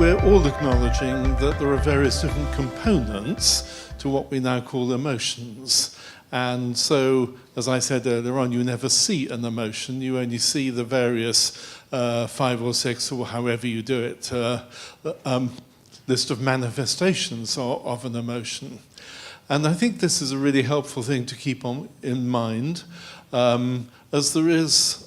we're all acknowledging that there are various different components to what we now call emotions. And so, as I said earlier on, you never see an emotion, you only see the various 5 or 6, or however you do it, list of manifestations of an emotion. And I think this is a really helpful thing to keep in mind, as there is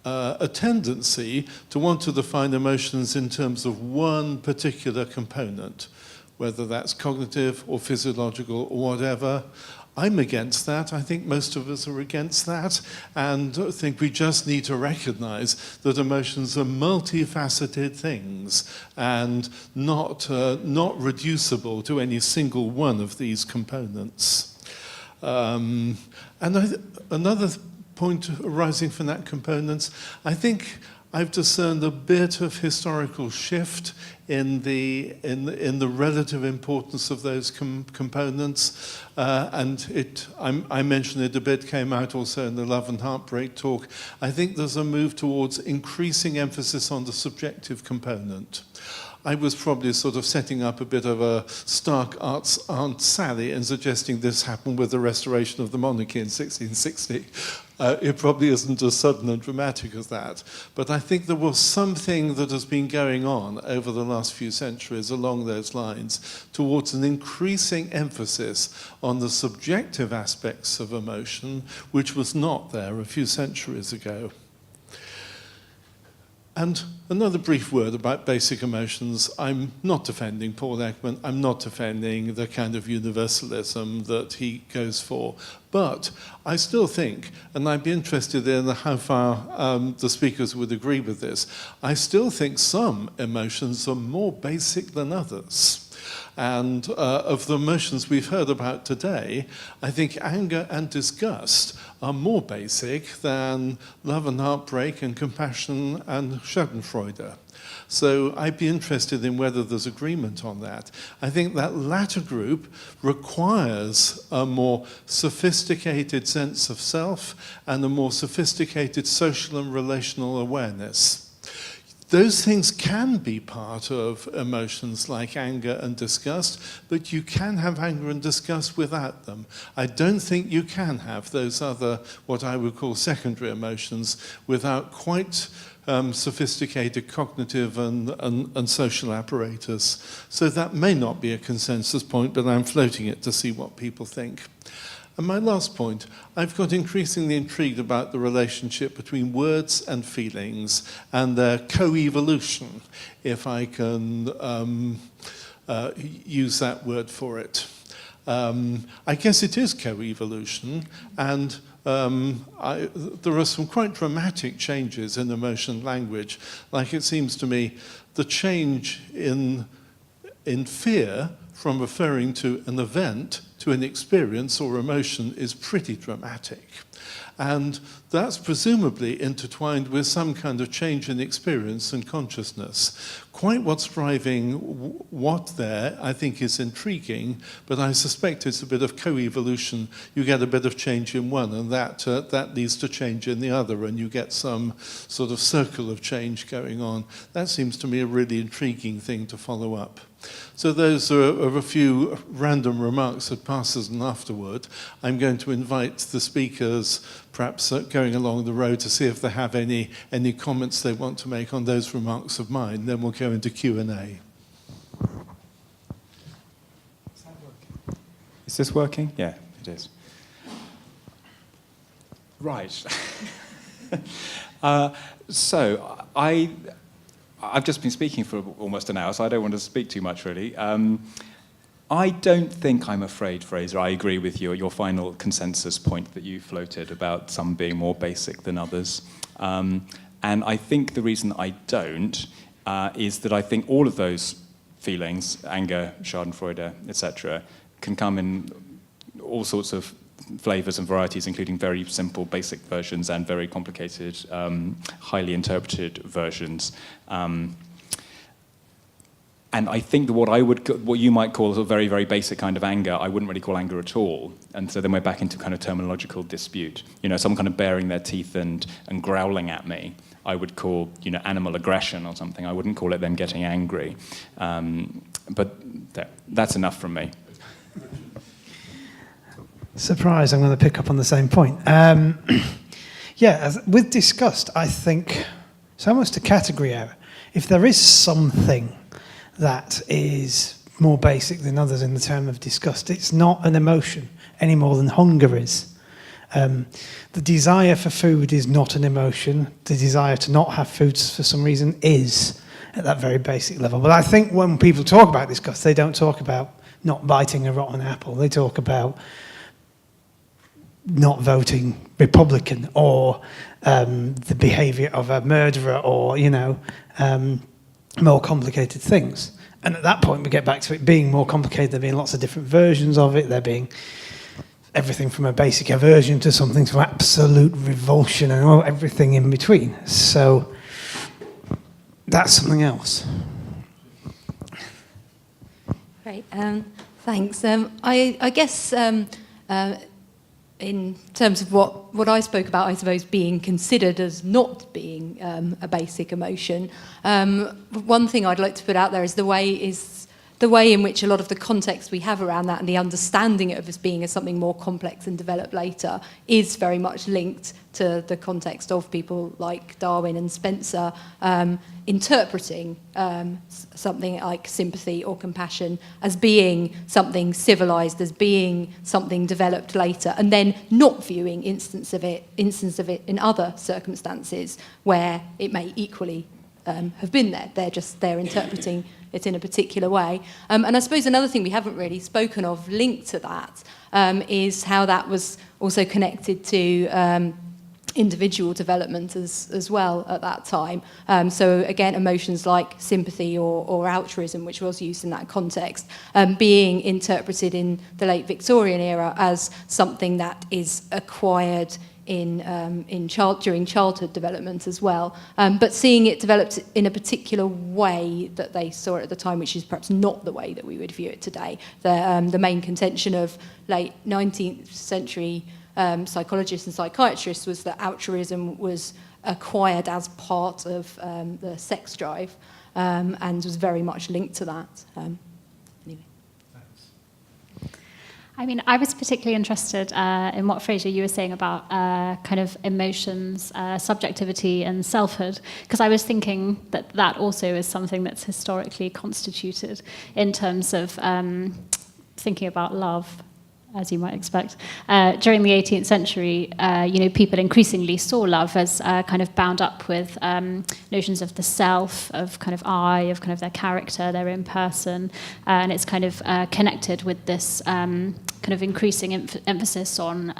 a tendency to want to define emotions in terms of one particular component, whether that's cognitive or physiological or whatever. I'm against that. I think most of us are against that, and I think we just need to recognize that emotions are multifaceted things and not reducible to any single one of these components. Another point arising from that components, I think I've discerned a bit of historical shift in the relative importance of those components, and I mentioned it a bit, came out also in the Love and Heartbreak talk. I think there's a move towards increasing emphasis on the subjective component. I was probably sort of setting up a bit of a stark Aunt Sally and suggesting this happened with the restoration of the monarchy in 1660. It probably isn't as sudden and dramatic as that. But I think there was something that has been going on over the last few centuries along those lines towards an increasing emphasis on the subjective aspects of emotion, which was not there a few centuries ago. And another brief word about basic emotions. I'm not defending Paul Ekman. I'm not defending the kind of universalism that he goes for. But I still think, and I'd be interested in how far the speakers would agree with this, I still think some emotions are more basic than others. And of the emotions we've heard about today, I think anger and disgust are more basic than love and heartbreak and compassion and Schadenfreude. So I'd be interested in whether there's agreement on that. I think that latter group requires a more sophisticated sense of self and a more sophisticated social and relational awareness. Those things can be part of emotions like anger and disgust, but you can have anger and disgust without them. I don't think you can have those other, what I would call secondary emotions, without quite sophisticated cognitive and social apparatus. So that may not be a consensus point, but I'm floating it to see what people think. And my last point, I've got increasingly intrigued about the relationship between words and feelings and their co-evolution, if I can use that word for it. I guess it is co-evolution, and there are some quite dramatic changes in emotion language. Like it seems to me, the change in fear from referring to an event to an experience or emotion is pretty dramatic. And that's presumably intertwined with some kind of change in experience and consciousness. Quite what's driving what there, I think, is intriguing, but I suspect it's a bit of co-evolution. You get a bit of change in one, and that leads to change in the other, and you get some sort of circle of change going on. That seems to me a really intriguing thing to follow up. So those are a few random remarks that pass as an afterword. I'm going to invite the speakers, perhaps going along the road, to see if they have any comments they want to make on those remarks of mine. Then we'll go into Q&A. Is this working? Yeah, it is. Right. So I've just been speaking for almost an hour, so I don't want to speak too much, really. I don't think I'm afraid, Fraser. I agree with you, your final consensus point that you floated about some being more basic than others. And I think the reason I don't is that I think all of those feelings, anger, Schadenfreude, etc., can come in all sorts of flavors and varieties, including very simple, basic versions and very complicated, highly interpreted versions. And I think that what you might call a very, very basic kind of anger, I wouldn't really call anger at all. And so then we're back into kind of terminological dispute. Someone kind of baring their teeth and growling at me, I would call, animal aggression or something. I wouldn't call it them getting angry. But that's enough from me. Surprise, I'm going to pick up on the same point. With disgust, I think it's almost a category error. If there is something that is more basic than others in the term of disgust, it's not an emotion any more than hunger is. The desire for food is not an emotion. The desire to not have food for some reason is at that very basic level. But I think when people talk about disgust, they don't talk about not biting a rotten apple. They talk about not voting Republican or the behaviour of a murderer or, more complicated things. And at that point, we get back to it being more complicated. There being lots of different versions of it. There being everything from a basic aversion to something to absolute revulsion and everything in between. So that's something else. Great, thanks. I guess in terms of what I spoke about, I suppose, being considered as not being a basic emotion, one thing I'd like to put out there is the way in which a lot of the context we have around that and the understanding of as being as something more complex and developed later is very much linked to the context of people like Darwin and Spencer interpreting something like sympathy or compassion as being something civilized, as being something developed later, and then not viewing instance of it in other circumstances where it may equally have been there. They're interpreting it in a particular way. And I suppose another thing we haven't really spoken of linked to that is how that was also connected to individual development as well at that time. So again, emotions like sympathy or altruism, which was used in that context, being interpreted in the late Victorian era as something that is acquired during childhood development as well, but seeing it developed in a particular way that they saw it at the time, which is perhaps not the way that we would view it today. The main contention of late 19th century psychologists and psychiatrists was that altruism was acquired as part of the sex drive and was very much linked to that. Anyway. I mean, I was particularly interested in what, Fraser, you were saying about kind of emotions, subjectivity and selfhood, because I was thinking that also is something that's historically constituted in terms of thinking about love, as you might expect. During the 18th century, people increasingly saw love as kind of bound up with notions of the self, of kind of I, of kind of their character, their own person, and it's kind of connected with this kind of increasing emphasis on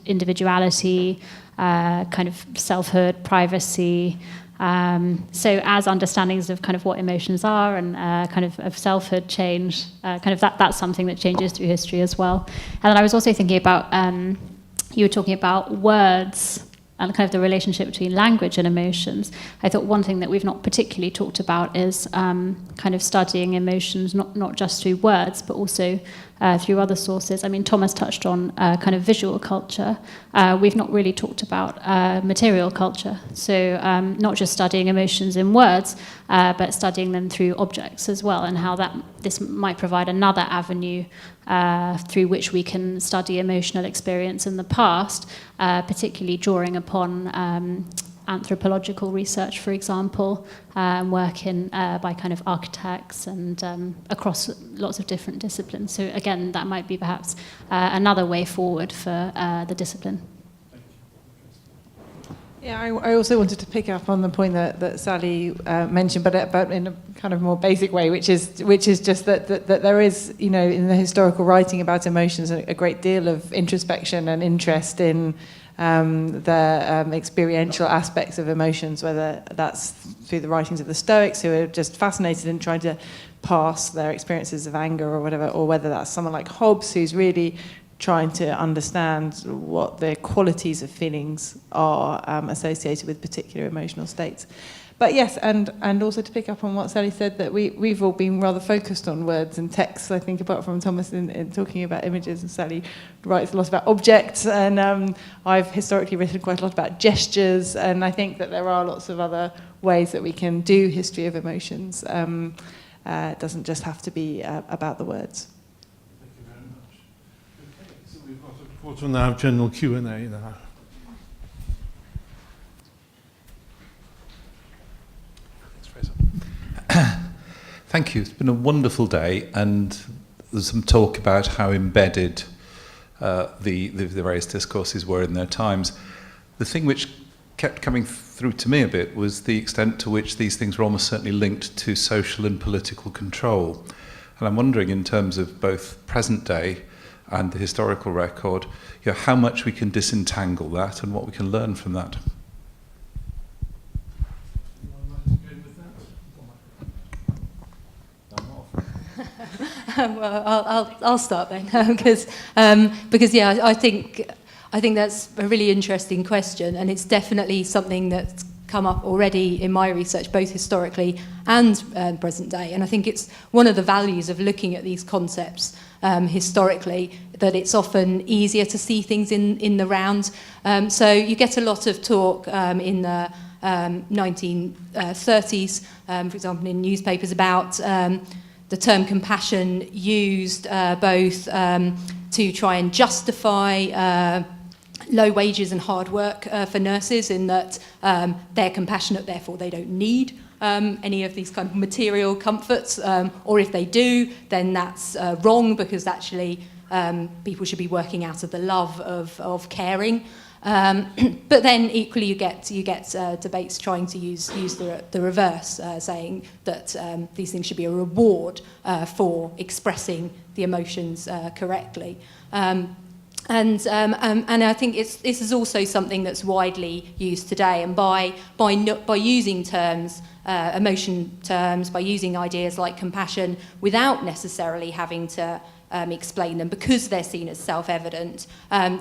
individuality, kind of selfhood, privacy. So as understandings of kind of what emotions are and kind of selfhood change, kind of that's something that changes through history as well. And then I was also thinking about, you were talking about words and kind of the relationship between language and emotions. I thought one thing that we've not particularly talked about is kind of studying emotions, not just through words, but also through other sources. I mean, Thomas touched on kind of visual culture. We've not really talked about material culture. So not just studying emotions in words, but studying them through objects as well, and how this might provide another avenue through which we can study emotional experience in the past, particularly drawing upon anthropological research, for example, work by kind of architects and across lots of different disciplines. So again, that might be perhaps another way forward for the discipline. Yeah, I also wanted to pick up on the point that Sally mentioned, but in a kind of more basic way, which is just that there is, in the historical writing about emotions, a great deal of introspection and interest in the experiential aspects of emotions, whether that's through the writings of the Stoics, who are just fascinated in trying to pass their experiences of anger or whatever, or whether that's someone like Hobbes, who's really trying to understand what the qualities of feelings are associated with particular emotional states. But yes, and also to pick up on what Sally said, that we've all been rather focused on words and texts, I think, apart from Thomas in talking about images, and Sally writes a lot about objects, and I've historically written quite a lot about gestures, and I think that there are lots of other ways that we can do history of emotions. It doesn't just have to be about the words. Thank you very much. Okay, so we've got a quarter now of general Q&A now. Thank you. It's been a wonderful day, and there's some talk about how embedded the various discourses were in their times. The thing which kept coming through to me a bit was the extent to which these things were almost certainly linked to social and political control. And I'm wondering, in terms of both present day and the historical record, how much we can disentangle that and what we can learn from that. Well, I'll start then, because yeah, I think that's a really interesting question, and it's definitely something that's come up already in my research, both historically and present day. And I think it's one of the values of looking at these concepts historically, that it's often easier to see things in the round. So you get a lot of talk in the 1930s, for example, in newspapers about the term compassion used both to try and justify low wages and hard work for nurses, in that they're compassionate, therefore they don't need any of these kind of material comforts, or if they do, then that's wrong, because actually people should be working out of the love of caring. But then equally you get debates trying to use the reverse, saying that these things should be a reward for expressing the emotions correctly. And I think this is also something that's widely used today. And by using terms, emotion terms, by using ideas like compassion without necessarily having to explain them, because they're seen as self-evident,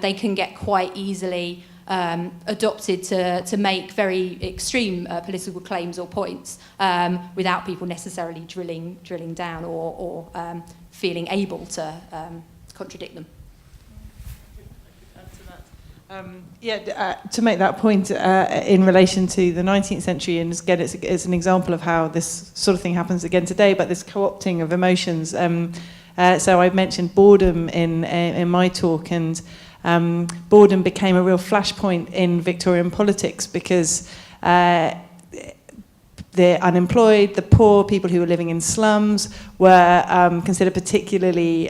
they can get quite easily adopted to make very extreme political claims or points, without people necessarily drilling down or feeling able to contradict them. To make that point in relation to the 19th century, and again, it's an example of how this sort of thing happens again today, but this co-opting of emotions. So I mentioned boredom in my talk, and boredom became a real flashpoint in Victorian politics, because the unemployed, the poor, people who were living in slums were considered particularly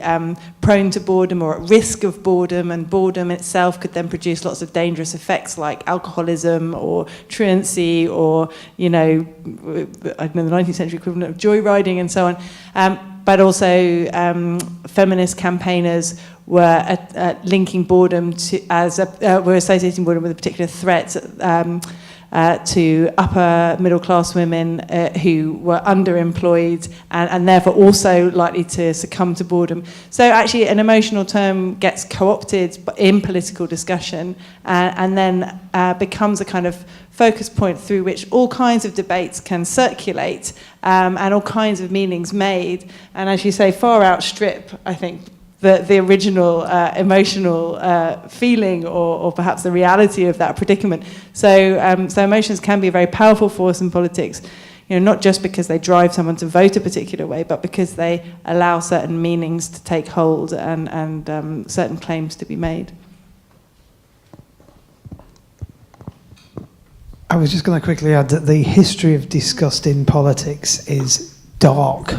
prone to boredom or at risk of boredom, and boredom itself could then produce lots of dangerous effects like alcoholism or truancy, or, I don't know, the 19th century equivalent of joyriding and so on. But also feminist campaigners were linking boredom were associating boredom with a particular threat to upper middle class women who were underemployed and therefore also likely to succumb to boredom. So actually an emotional term gets co-opted in political discussion and then becomes a kind of focus point through which all kinds of debates can circulate and all kinds of meanings made, and as you say, far outstrip, I think, the original emotional feeling or perhaps the reality of that predicament. So emotions can be a very powerful force in politics, not just because they drive someone to vote a particular way, but because they allow certain meanings to take hold and certain claims to be made. I was just going to quickly add that the history of disgust in politics is dark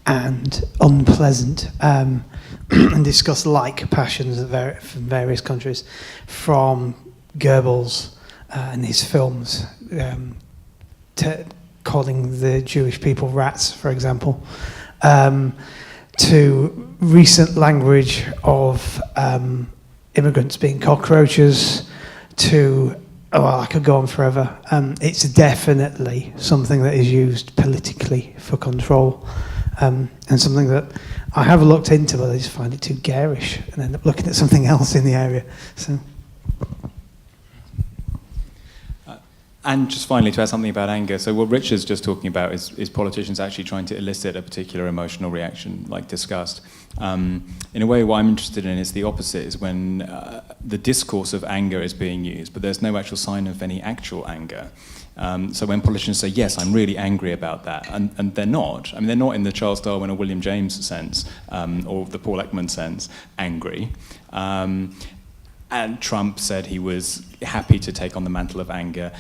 and unpleasant, and disgust-like passions from various countries, from Goebbels and his films, calling the Jewish people rats, for example, to recent language of immigrants being cockroaches, to I could go on forever. It's definitely something that is used politically for control, and something that I have looked into, but I just find it too garish and end up looking at something else in the area. So, And just finally, to add something about anger. So what Richard's just talking about is politicians actually trying to elicit a particular emotional reaction, like disgust. In a way, what I'm interested in is the opposite, is when the discourse of anger is being used, but there's no actual sign of any actual anger. So when politicians say, yes, I'm really angry about that, and they're not. I mean, they're not in the Charles Darwin or William James sense, or the Paul Ekman sense, angry. And Trump said he was happy to take on the mantle of anger.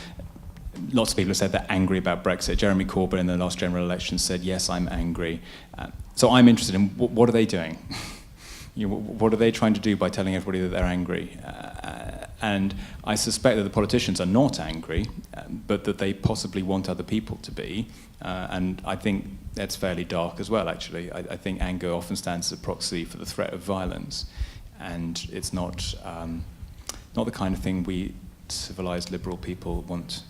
Lots of people have said they're angry about Brexit. Jeremy Corbyn in the last general election said, yes, I'm angry. So I'm interested in what are they doing? What are they trying to do by telling everybody that they're angry? And I suspect that the politicians are not angry, but that they possibly want other people to be. And I think that's fairly dark as well, actually. I think anger often stands as a proxy for the threat of violence. And it's not the kind of thing we civilized liberal people want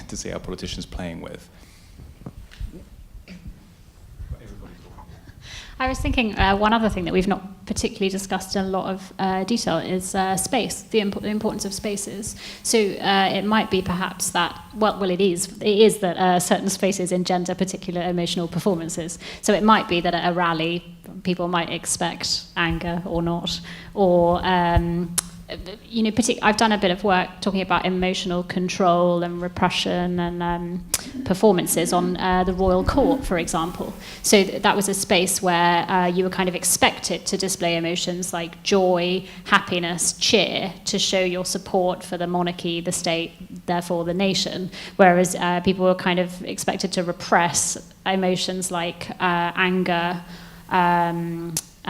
to see our politicians playing with. I was thinking one other thing that we've not particularly discussed in a lot of detail is space, the importance of spaces. So it might be perhaps that, it is that certain spaces engender particular emotional performances. So it might be that at a rally, people might expect anger or not, or I've done a bit of work talking about emotional control and repression and performances on the Royal Court, for example. So that was a space where you were kind of expected to display emotions like joy, happiness, cheer, to show your support for the monarchy, the state, therefore the nation, whereas people were kind of expected to repress emotions like anger,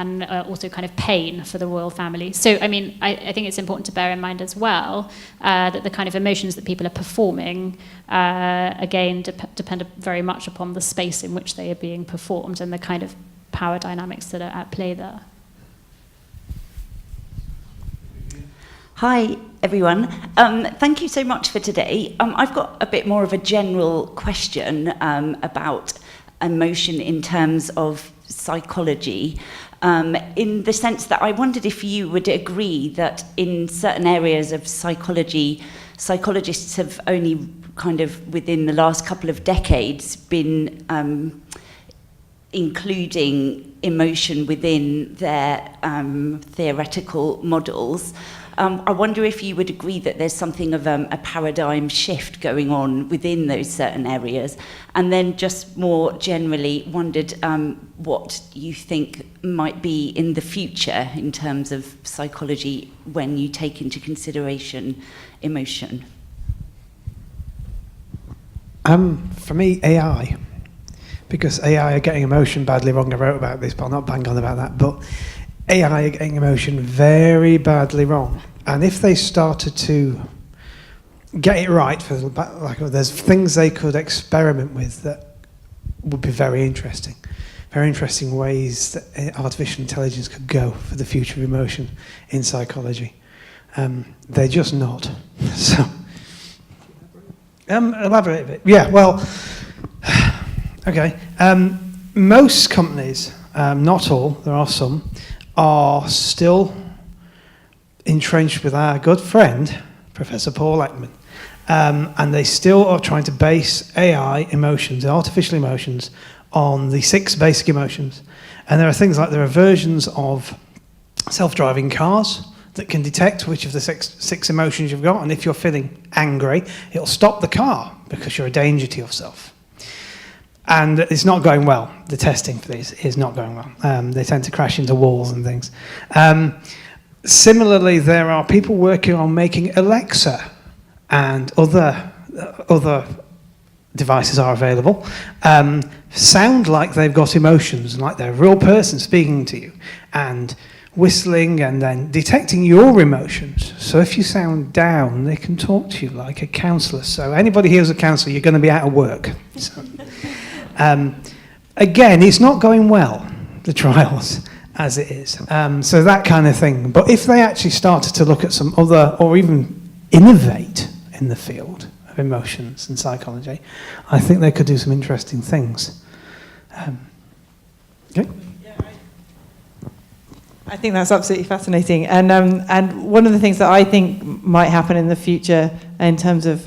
and also kind of pain for the royal family. So, I mean, I think it's important to bear in mind as well that the kind of emotions that people are performing, again, depend very much upon the space in which they are being performed and the kind of power dynamics that are at play there. Hi, everyone. Thank you so much for today. I've got a bit more of a general question about emotion in terms of psychology. In the sense that I wondered if you would agree that in certain areas of psychology, psychologists have only kind of within the last couple of decades been including emotion within their theoretical models. I wonder if you would agree that there's something of a paradigm shift going on within those certain areas. And then just more generally wondered what you think might be in the future in terms of psychology when you take into consideration emotion. For me, AI. Because AI are getting emotion badly wrong. I wrote about this, but I'll not bang on about that. But AI are getting emotion very badly wrong. And if they started to get it right, there's things they could experiment with that would be very interesting. Very interesting ways that artificial intelligence could go for the future of emotion in psychology. They're just not. So, elaborate a bit. Yeah, well, okay. Most companies, not all, there are some, are still entrenched with our good friend, Professor Paul Ekman. And they still are trying to base AI emotions, artificial emotions, on the 6 basic emotions. And there are things like there are versions of self-driving cars that can detect which of the six emotions you've got. And if you're feeling angry, it'll stop the car because you're a danger to yourself. And it's not going well. The testing for these is not going well. They tend to crash into walls and things. Similarly, there are people working on making Alexa and other devices are available, sound like they've got emotions, like they're a real person speaking to you, and whistling and then detecting your emotions. So if you sound down, they can talk to you like a counsellor. So anybody here who's a counsellor, you're going to be out of work. So, again, it's not going well, the trials, as it is. So that kind of thing. But if they actually started to look at some other, or even innovate in the field of emotions and psychology, I think they could do some interesting things. Okay? I think that's absolutely fascinating, and one of the things that I think might happen in the future in terms of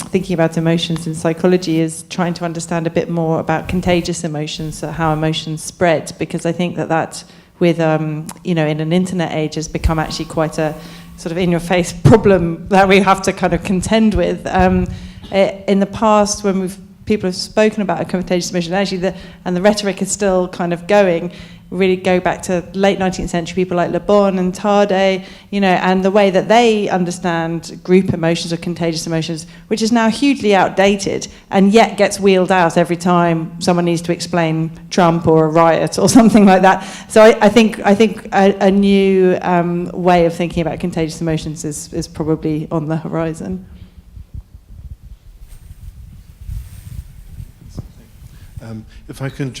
thinking about emotions in psychology is trying to understand a bit more about contagious emotions, so how emotions spread, because I think that with in an internet age has become actually quite a sort of in-your-face problem that we have to kind of contend with. In the past, when people have spoken about a contagious emotion, actually the rhetoric is still kind of going. Really go back to late 19th century people like Le Bon and Tarde, and the way that they understand group emotions or contagious emotions, which is now hugely outdated and yet gets wheeled out every time someone needs to explain Trump or a riot or something like that. So I think a new way of thinking about contagious emotions is probably on the horizon. If I can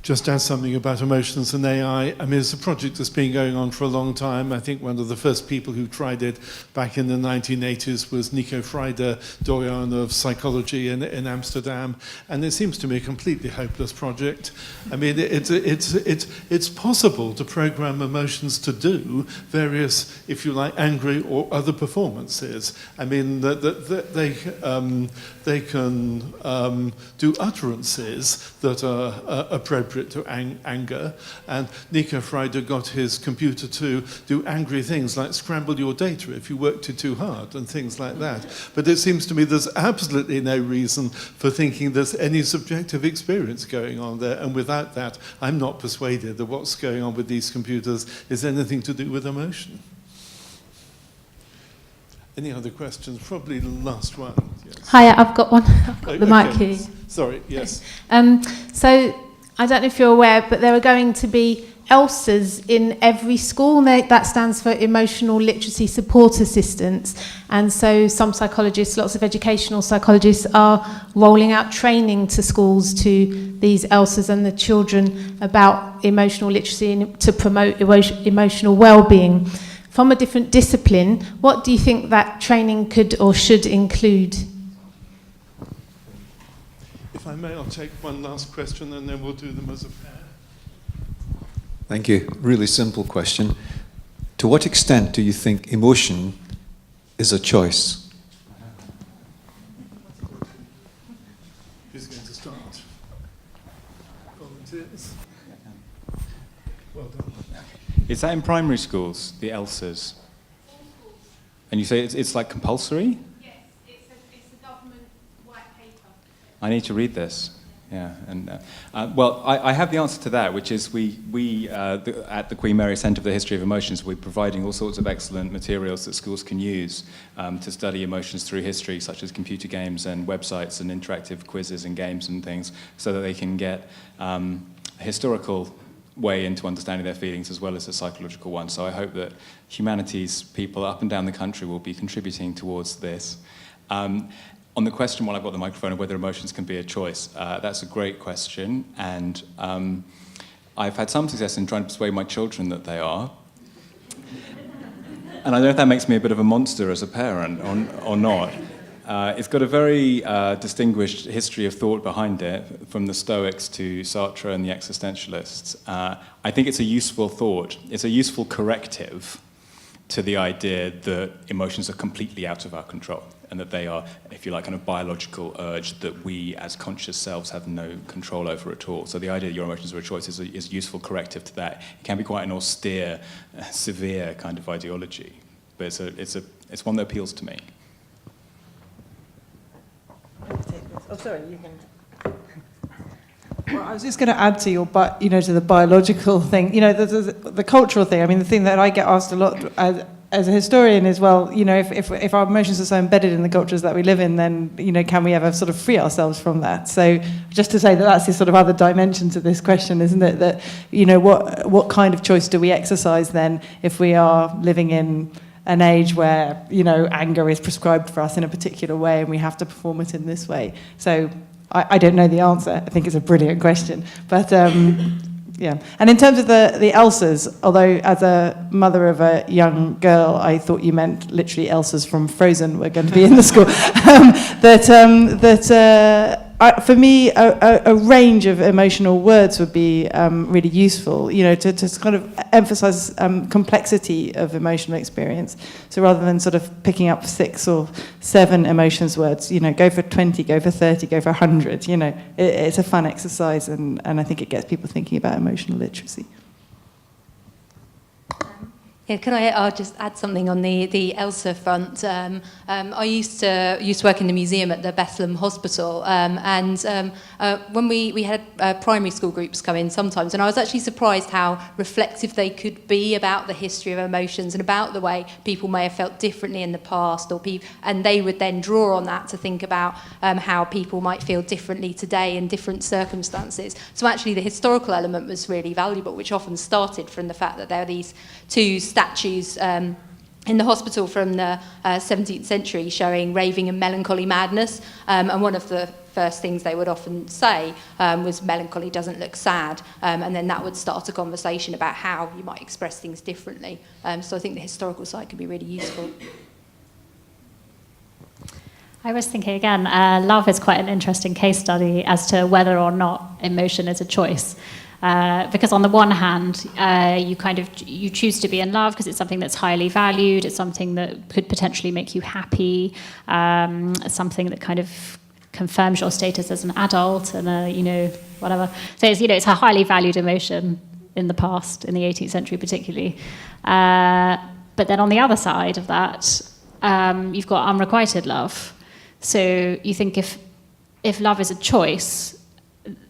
just add something about emotions and AI. I mean, it's a project that's been going on for a long time. I think one of the first people who tried it back in the 1980s was Nico Freider, doyen of psychology in Amsterdam. And it seems to me a completely hopeless project. I mean, it's possible to program emotions to do various, if you like, angry or other performances. I mean, they can do utterances that are appropriate to anger, and Nico Freider got his computer to do angry things like scramble your data if you worked it too hard and things like that. But it seems to me there's absolutely no reason for thinking there's any subjective experience going on there, and without that I'm not persuaded that what's going on with these computers is anything to do with emotion. Any other questions? Probably the last one. Yes. Hi, I've got one. I've got the mic here. Sorry, yes. So, I don't know if you're aware, but there are going to be ELSAs in every school. That stands for Emotional Literacy Support Assistants. And so some psychologists, lots of educational psychologists, are rolling out training to schools to these ELSAs and the children about emotional literacy and to promote emotional well-being. From a different discipline, what do you think that training could or should include? If I may, I'll take one last question and then we'll do them as a pair. Thank you. Really simple question. To what extent do you think emotion is a choice? Who's going to start? Volunteers? Well done. Is that in primary schools, the ELSAs? And you say it's like compulsory? Yes, it's a government white paper. I need to read this. Yeah, and well, I have the answer to that, which is we at the Queen Mary Centre for the History of Emotions, we're providing all sorts of excellent materials that schools can use to study emotions through history, such as computer games and websites and interactive quizzes and games and things, so that they can get a historical way into understanding their feelings as well as a psychological one. So I hope that humanities people up and down the country will be contributing towards this. On the question, while I've got the microphone, of whether emotions can be a choice, that's a great question, and I've had some success in trying to persuade my children that they are. And I don't know if that makes me a bit of a monster as a parent or not. It's got a very distinguished history of thought behind it, from the Stoics to Sartre and the existentialists. I think it's a useful thought. It's a useful corrective to the idea that emotions are completely out of our control, and that they are, if you like, kind of biological urge that we as conscious selves have no control over at all. So the idea that your emotions are a choice is a useful corrective to that. It can be quite an austere, severe kind of ideology, but it's one that appeals to me. Oh, sorry, you can. Well, I was just going to add to your, to the biological thing, the cultural thing. I mean, the thing that I get asked a lot as a historian is, well, if our emotions are so embedded in the cultures that we live in, then, can we ever sort of free ourselves from that? So just to say that that's the sort of other dimension to this question, isn't it? That, what kind of choice do we exercise then if we are living in an age where, anger is prescribed for us in a particular way and we have to perform it in this way? So I don't know the answer. I think it's a brilliant question. But, yeah. And in terms of the ELSAs, although as a mother of a young girl, I thought you meant for me, a range of emotional words would be really useful, to kind of emphasize complexity of emotional experience. So rather than sort of picking up 6 or 7 emotions words, go for 20, go for 30, go for 100, it's a fun exercise, and I think it gets people thinking about emotional literacy. Yeah, I'll just add something on the ELSA front. I used to work in the museum at the Bethlehem Hospital, and when we had primary school groups come in sometimes, and I was actually surprised how reflective they could be about the history of emotions and about the way people may have felt differently in the past, and they would then draw on that to think about how people might feel differently today in different circumstances. So actually the historical element was really valuable, which often started from the fact that there are these 2 statues in the hospital from the 17th century showing raving and melancholy madness, and one of the first things they would often say was melancholy doesn't look sad, and then that would start a conversation about how you might express things differently. So I think the historical side can be really useful. I was thinking again, love is quite an interesting case study as to whether or not emotion is a choice. Because on the one hand, you choose to be in love because it's something that's highly valued, it's something that could potentially make you happy, something that kind of confirms your status as an adult, and whatever. So it's a highly valued emotion in the past, in the 18th century particularly. But then on the other side of that, you've got unrequited love. So you think if love is a choice,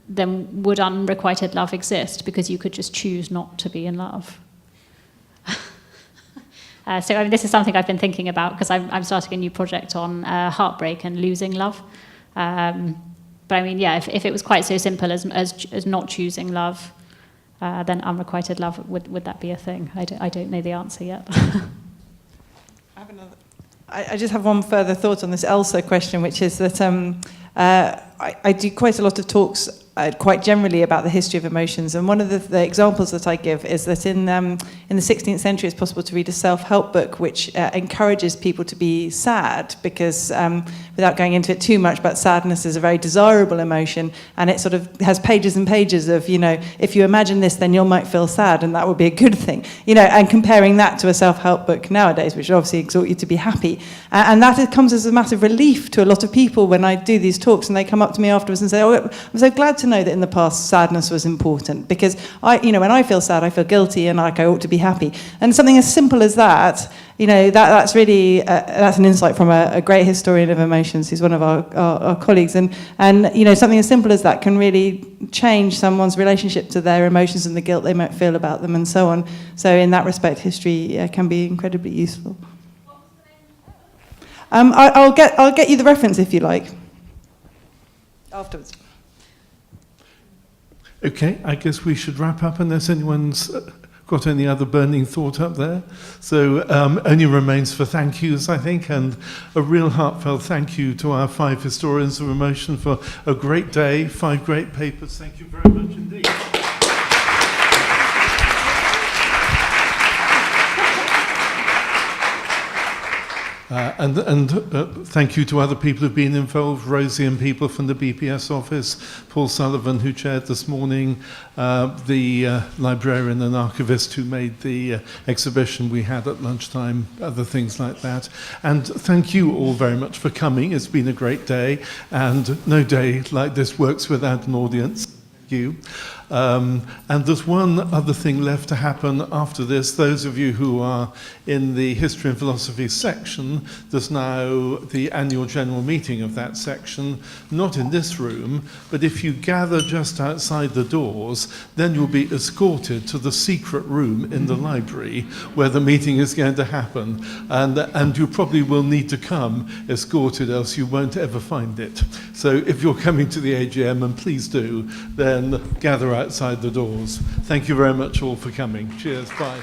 then would unrequited love exist because you could just choose not to be in love? So this is something I've been thinking about because I'm starting a new project on heartbreak and losing love. But I mean, yeah, if it was quite so simple as not choosing love, then unrequited love, would that be a thing? I don't know the answer yet. I just have one further thought on this ELSA question, which is that I do quite a lot of talks quite generally about the history of emotions, and one of the examples that I give is that in the 16th century it's possible to read a self-help book which encourages people to be sad because, without going into it too much, but sadness is a very desirable emotion, and it sort of has pages and pages of, if you imagine this then you might feel sad and that would be a good thing, and comparing that to a self-help book nowadays which obviously exhort you to be happy, and that comes as a massive relief to a lot of people when I do these talks, and they come up to me afterwards and say, oh, I'm so glad to know that in the past sadness was important because when I feel sad I feel guilty and like I ought to be happy, and something as simple as that, that's really that's an insight from a great historian of emotions who's one of our colleagues, and something as simple as that can really change someone's relationship to their emotions and the guilt they might feel about them and so on. So in that respect history can be incredibly useful. I'll get you the reference if you like afterwards. Okay, I guess we should wrap up unless anyone's got any other burning thought up there. So only remains for thank yous, I think, and a real heartfelt thank you to our 5 historians of emotion for a great day, 5 great papers. Thank you very much indeed. And thank you to other people who've been involved, Rosie and people from the BPS office, Paul Sullivan, who chaired this morning, the librarian and archivist who made the exhibition we had at lunchtime, other things like that. And thank you all very much for coming. It's been a great day, and no day like this works without an audience. Thank you. And there's one other thing left to happen after this. Those of you who are in the History and Philosophy section, there's now the annual general meeting of that section, not in this room, but if you gather just outside the doors, then you'll be escorted to the secret room in the library where the meeting is going to happen. And you probably will need to come escorted, else you won't ever find it. So if you're coming to the AGM, and please do, then gather outside the doors. Thank you very much all for coming. Cheers. Bye.